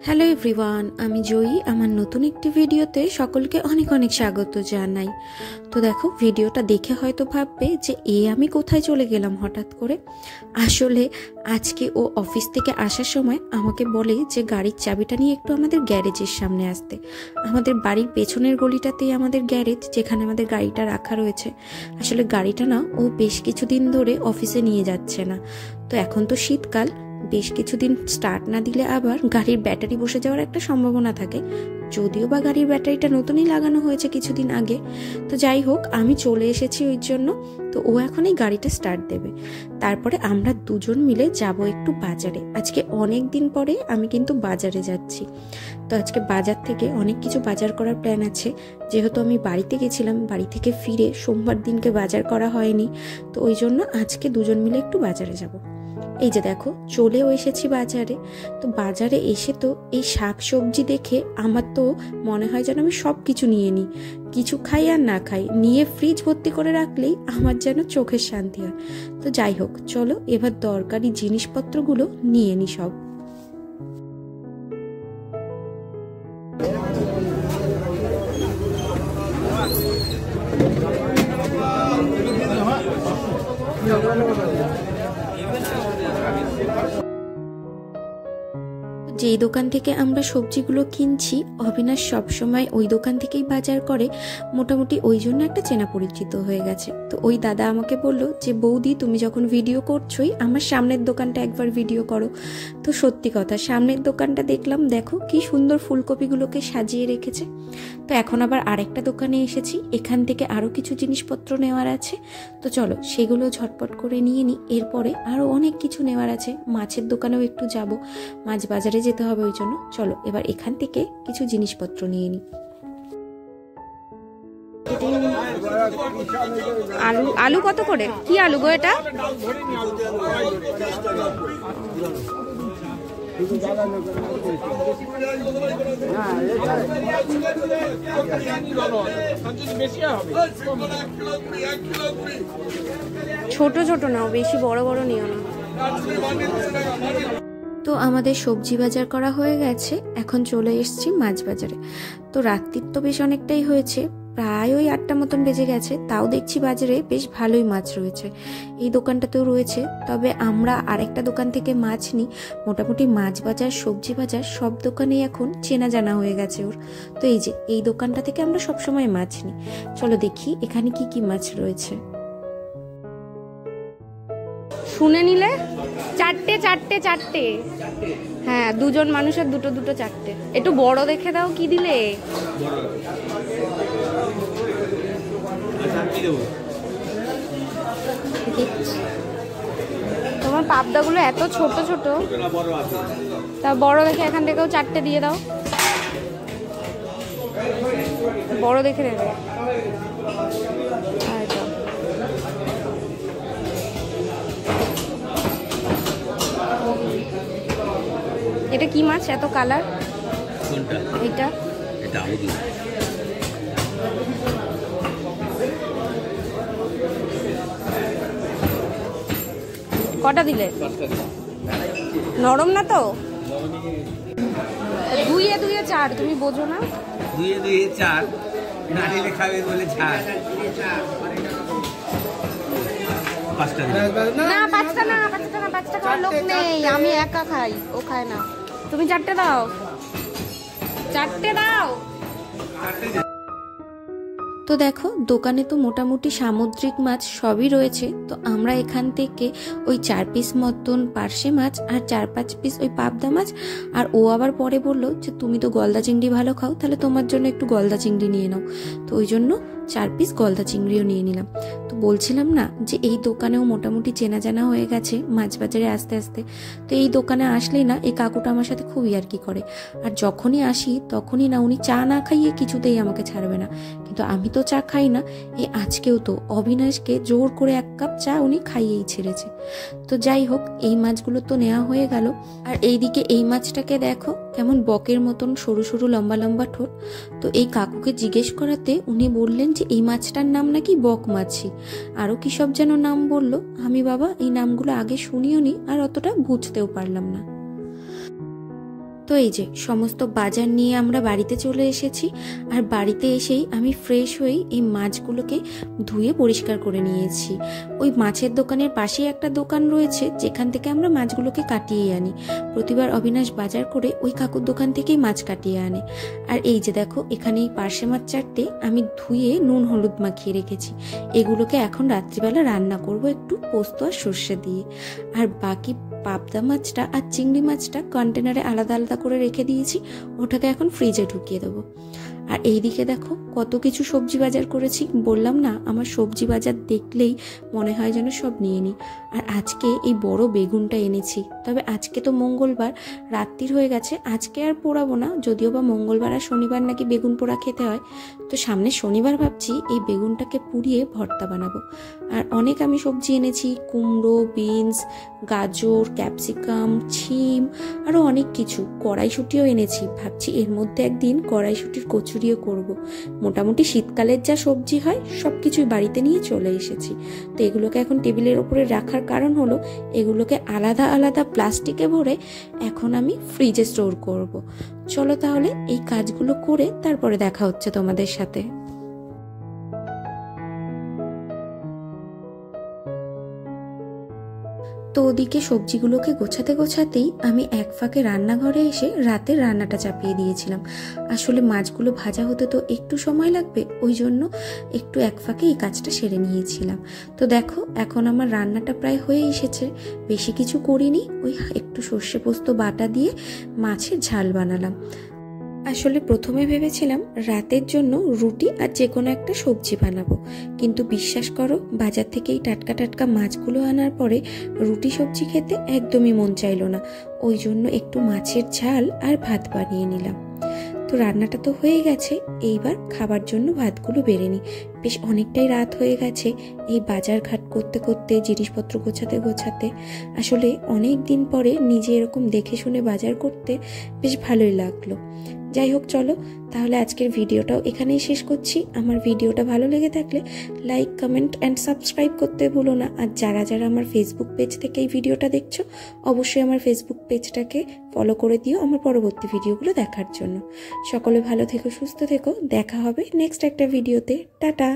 Hello everyone, আমি জয়ী। আমার নতুন একটি ভিডিওতে সকলকে অনেক অনেক স্বাগত জানাই। তো দেখো, ভিডিওটা দেখে হয়তো ভাববে যে আমি কোথায় চলে গেলাম হঠাৎ করে। আসলে আজকে ও অফিস থেকে আসার সময় আমাকে বলে যে গাড়ির চাবিটা নিয়ে একটু আমাদের গ্যারেজের সামনে আসতে। আমাদের বাড়ির পেছনের গলিটাতেই আমাদের গ্যারেজ, যেখানে আমাদের গাড়িটা রাখা রয়েছে। আসলে গাড়িটা না ও বেশ কিছুদিন ধরে অফিসে নিয়ে যাচ্ছে না। তো এখন তো শীতকাল, বেশ কিছুদিন স্টার্ট না দিলে আবার গাড়ির ব্যাটারি বসে যাওয়ার একটা সম্ভাবনা থাকে। যদিও বা গাড়ির ব্যাটারিটা নতুনই লাগানো হয়েছে কিছুদিন আগে। তো যাই হোক, আমি চলে এসেছি ওই জন্য। তো ও এখন এই গাড়িটা স্টার্ট দেবে, তারপরে আমরা দুজন মিলে যাব একটু বাজারে। আজকে অনেক দিন পরে আমি কিন্তু বাজারে যাচ্ছি। তো আজকে বাজার থেকে অনেক কিছু বাজার করার প্ল্যান আছে। যেহেতু আমি বাড়িতে গেছিলাম, বাড়ি থেকে ফিরে সোমবার দিনকে বাজার করা হয়নি, তো ওই জন্য আজকে দুজন মিলে একটু বাজারে যাব। এই যে দেখো, চলেও এসেছি বাজারে। তো বাজারে এসে তো এই শাক সবজি দেখে আমার তো মনে হয় যেন আমি সব কিছু নিয়ে নিই, কিছু খাই আর না খাই, নিয়ে ফ্রিজ ভর্তি করে রাখলেই আমার যেন চোখের শান্তি হয়। তো যাই হোক, চলো এবার দরকারি জিনিসপত্রগুলো নিয়ে নিই সব। যেই দোকান থেকে আমরা সবজিগুলো কিনছি, অবিনাশ সবসময় ওই দোকান থেকেই বাজার করে। মোটামুটি ওই জন্য একটা চেনা পরিচিত হয়ে গেছে। তো ওই দাদা আমাকে বললো যে বৌদি, তুমি যখন ভিডিও করছোই আমার সামনের দোকানটা একবার ভিডিও করো। তো সত্যি কথা, সামনের দোকানটা দেখলাম, দেখো কি সুন্দর ফুলকপিগুলোকে সাজিয়ে রেখেছে। তো এখন আবার আরেকটা দোকানে এসেছি, এখান থেকে আরও কিছু জিনিসপত্র নেওয়ার আছে। তো চলো সেগুলো ঝটপট করে নিয়ে নিই। এরপরে আরও অনেক কিছু নেওয়ার আছে, মাছের দোকানেও একটু যাব, মাছ বাজারে যেতে হবে ওই জন্য। চলো এবার এখান থেকে কিছু জিনিসপত্র নিয়ে নিই। আলু আলু কত করে? কি আলু গো এটা? ছোট ছোট নাও, বেশি বড় বড় নিও না। তো আমাদের সবজি বাজার করা হয়ে গেছে, এখন চলে এসেছি মাছ বাজারে। তো রাত্রির তো বেশ অনেকটাই হয়েছে, প্রায় ওই 8টা মতন বেজে গেছে। তাও দেখছি বাজারে বেশ ভালোই মাছ রয়েছে, এই দোকানটাতেও রয়েছে। তবে আমরা আরেকটা দোকান থেকে মাছ নিই। মোটামুটি মাছ বাজার, সবজি বাজার সব দোকানেই এখন চেনা জানা হয়ে গেছে ওর। তো এই যে এই দোকানটা থেকে আমরা সবসময় মাছ নিই। চলো দেখি এখানে কি কি মাছ রয়েছে। শুনে নিলে চারটে চারটে চারটে, হ্যাঁ, দুজন মানুষের দুটো দুটো চারটে। একটু বড় দেখে দাও, কি দিলে? তোমার পাবদাগুলো এত ছোট ছোট, তা বড় দেখে এখান থেকেও চারটে দিয়ে দাও, বড় দেখে দেবে। এটা কি মাছ এত কালার? এটা কটা দিলে? নরম না তো? দুইয়ে দুইয়ে চার, তুমি বোঝো না? দুইয়ে দুইয়ে চার, নারিলে খাবে বলে চার। না, পাঁচটা না, পাঁচটা না, পাঁচটা খাওয়ার লোক নেই, আমি একা খাই, ও খায় না। তুমি চারটে দাও, চারটে দাও। তো দেখো, দোকানে তো মোটামুটি সামুদ্রিক মাছ সবই রয়েছে। তো আমরা এখান থেকে ওই 4 পিস মতন পার্শে মাছ আর 4-5 পিস ওই পাবদা মাছ, আর ও আবার পরে বললো যে তুমি তো গলদা চিংড়ি ভালো খাও, তাহলে তোমার জন্য একটু গলদা চিংড়ি নিয়ে নাও। তো ওই জন্য 4 পিস গলদা চিংড়িও নিয়ে নিলাম। তো বলছিলাম না যে এই দোকানেও মোটামুটি চেনা জানা হয়ে গেছে মাছ বাজারে আস্তে আস্তে। তো এই দোকানে আসলেই না এই কাকুটা আমার সাথে খুব ইয়ার্কি করে, আর যখনই আসি তখনই না উনি চা না খাইয়ে কিছুতেই আমাকে ছাড়বে না। কিন্তু আমি তো চা খাই না, এই আজকেও তো অবিনাশকে জোর করে 1 কাপ চা উনি খাইয়েই ছেড়েছে। তো যাই হোক, এই মাছগুলো তো নেওয়া হয়ে গেল। আর এইদিকে এই মাছটাকে দেখো, কেমন বকের মতন সরু সরু লম্বা লম্বা ঠোঁট। তো এই কাকুকে জিজ্ঞেস করাতে উনি বললেন যে এই মাছটার নাম নাকি বক মাছি, আরও কি সব যেন নাম বললো। আমি বাবা এই নামগুলো আগে শুনিও নি, আর অতটা বুঝতেও পারলাম না। তো এই যে সমস্ত বাজার নিয়ে আমরা বাড়িতে চলে এসেছি। আর বাড়িতে এসেই আমি ফ্রেশ হয়ে এই মাছগুলোকে ধুয়ে পরিষ্কার করে নিয়েছি। ওই মাছের দোকানের পাশেই একটা দোকান রয়েছে যেখান থেকে আমরা মাছগুলোকে কাটিয়ে আনি। প্রতিবার অবিনাশ বাজার করে ওই কাকুর দোকান থেকেই মাছ কাটিয়ে আনে। আর এই যে দেখো এখানে এই পার্শে মাছ 4টে আমি ধুয়ে নুন হলুদ মাখিয়ে রেখেছি। এগুলোকে এখন রাত্রিবেলা রান্না করব একটু পোস্ত আর সর্ষে দিয়ে। আর বাকি পাবদা মাছটা আর চিংড়ি মাছটা কন্টেনারে আলাদা আলাদা করে রেখে দিয়েছি, ওটাকে এখন ফ্রিজে ঢুকিয়ে দেবো। আর এইদিকে দেখো কত কিছু সবজি বাজার করেছি। বললাম না আমার সবজি বাজার দেখলেই মনে হয় যেন সব নিয়ে নিই। আর আজকে এই বড় বেগুনটা এনেছি, তবে আজকে তো মঙ্গলবার, রাত্রির হয়ে গেছে, আজকে আর পোড়াবো না। যদিও বা মঙ্গলবার আর শনিবার নাকি বেগুন পোড়া খেতে হয়, তো সামনে শনিবার ভাবছি এই বেগুনটাকে পুড়িয়ে ভর্তা বানাবো। আর অনেক আমি সবজি এনেছি, কুমড়ো, বিনস, গাজর, ক্যাপসিকাম, ছিম, আরও অনেক কিছু। কড়াইশুঁটিও এনেছি, ভাবছি এর মধ্যে একদিন কড়াইশুঁটির কচুরিও করব। মোটামুটি শীতকালের যা সবজি হয় সব কিছুই বাড়িতে নিয়ে চলে এসেছি। তো এগুলোকে এখন টেবিলের ওপরে রাখার কারণ হলো এগুলোকে আলাদা আলাদা প্লাস্টিকে ভরে এখন আমি ফ্রিজে স্টোর করব। চলো তাহলে এই কাজগুলো করে তারপরে দেখা হচ্ছে তোমাদের সাথে। তো ওদিকে সবজিগুলোকে গোছাতে গোছাতেই আমি এক ফাঁকে রান্নাঘরে এসে রাতের রান্নাটা চাপিয়ে দিয়েছিলাম। আসলে মাছগুলো ভাজা হতে তো একটু সময় লাগবে, ওই জন্য একটু এক ফাঁকে এই কাজটা সেরে নিয়েছিলাম। তো দেখো এখন আমার রান্নাটা প্রায় হয়ে এসেছে, বেশি কিছু করিনি, ওই একটু সর্ষে পোস্ত বাটা দিয়ে মাছের ঝাল বানালাম। আসলে প্রথমে ভেবেছিলাম রাতের জন্য রুটি আর যে কোনো একটা সবজি বানাবো, কিন্তু বিশ্বাস করো বাজার থেকে এই টাটকা টাটকা মাছগুলো আনার পরে রুটি সবজি খেতে একদমই মন চাইলো না। ওই জন্য একটু মাছের ঝাল আর ভাত বানিয়ে নিলাম। তো রান্নাটা তো হয়ে গেছে, এইবার খাবার জন্য ভাতগুলো বেড়ে নিই। বেশ অনেকটাই রাত হয়ে গেছে এই বাজার ঘাট করতে করতে, জিনিসপত্র গোছাতে গোছাতে। আসলে অনেক দিন পরে নিজে এরকম দেখে শুনে বাজার করতে বেশ ভালোই লাগলো। যাই হোক চলো তাহলে আজকের ভিডিওটাও এখানেই শেষ করছি। আমার ভিডিওটা ভালো লেগে থাকলে লাইক, কমেন্ট অ্যান্ড সাবস্ক্রাইব করতে ভুলো না। আর যারা যারা আমার ফেসবুক পেজ থেকে এই ভিডিওটা দেখছো অবশ্যই আমার ফেসবুক পেজটাকে ফলো করে দিও আমার পরবর্তী ভিডিওগুলো দেখার জন্য। সকলে ভালো থেকো, সুস্থ থেকো, দেখা হবে নেক্সট একটা ভিডিওতে। টাটা।